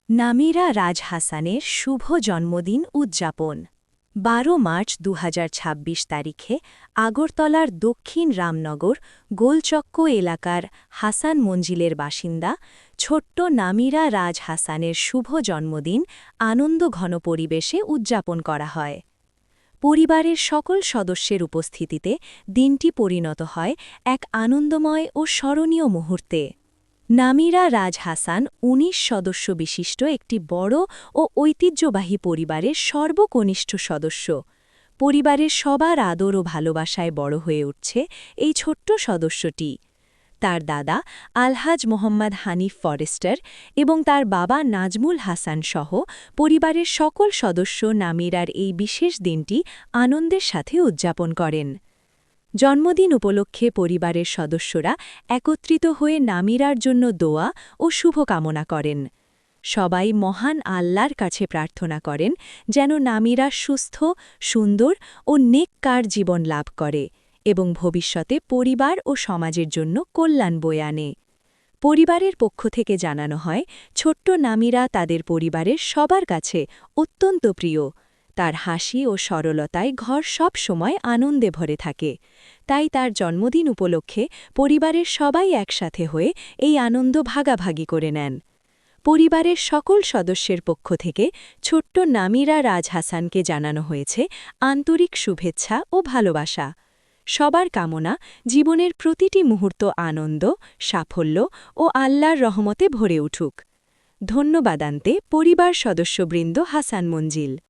নামিরা রাজ হাসানের শুভ জন্মদিন উদযাপন ১২ মার্চ ২০২৬ তারিখে আগরতলার দক্ষিণ রামনগর গোলচক্ক এলাকার হাসান মঞ্জিলের বাসিন্দা ছোট্ট নামিরা রাজ হাসানের শুভ জন্মদিন আনন্দঘন পরিবেশে উদযাপন করা হয়। পরিবারের সকল সদস্যের উপস্থিতিতে দিনটি পরিণত হয় এক আনন্দময় ও স্মরণীয় মুহূর্তে। নামিরা রাজ হাসান ১৯ সদস্য বিশিষ্ট একটি বড় ও ঐতিহ্যবাহী পরিবারের সর্বকনিষ্ঠ সদস্য। পরিবারের সবার আদর ও ভালোবাসায় বড় হয়ে উঠছে এই ছোট্ট সদস্যটি। তার দাদা আলহাজ মোহাম্মদ হানিফ ফরেস্টার এবং তার বাবা নাজমুল হাসান সহ পরিবারের সকল সদস্য নামিরার এই বিশেষ দিনটি আনন্দের সাথে উদযাপন করেন। জন্মদিন উপলক্ষে পরিবারের সদস্যরা একত্রিত হয়ে নামিরার জন্য দোয়া ও শুভকামনা করেন। সবাই মহান আল্লাহর কাছে প্রার্থনা করেন যেন নামিরা সুস্থ, সুন্দর ও নেককার জীবন লাভ করে এবং ভবিষ্যতে পরিবার ও সমাজের জন্য কল্যাণ বয়ে আনে। পরিবারের পক্ষ থেকে জানানো হয়, ছোট্ট নামিরা তাদের পরিবারের সবার কাছে অত্যন্ত প্রিয়। তার হাসি ও সরলতায় ঘর সব সময় আনন্দে ভরে থাকে। তাই তার জন্মদিন উপলক্ষে পরিবারের সবাই একসাথে হয়ে এই আনন্দ ভাগাভাগি করে নেন। পরিবারের সকল সদস্যের পক্ষ থেকে ছোট্ট নামিরা রাজ হাসানকে জানানো হয়েছে আন্তরিক শুভেচ্ছা ও ভালোবাসা। সবার কামনা জীবনের প্রতিটি মুহূর্ত আনন্দ, সাফল্য ও আল্লাহর রহমতে ভরে উঠুক। ধন্যবাদান্তে পরিবার সদস্যবৃন্দ হাসান মঞ্জিল।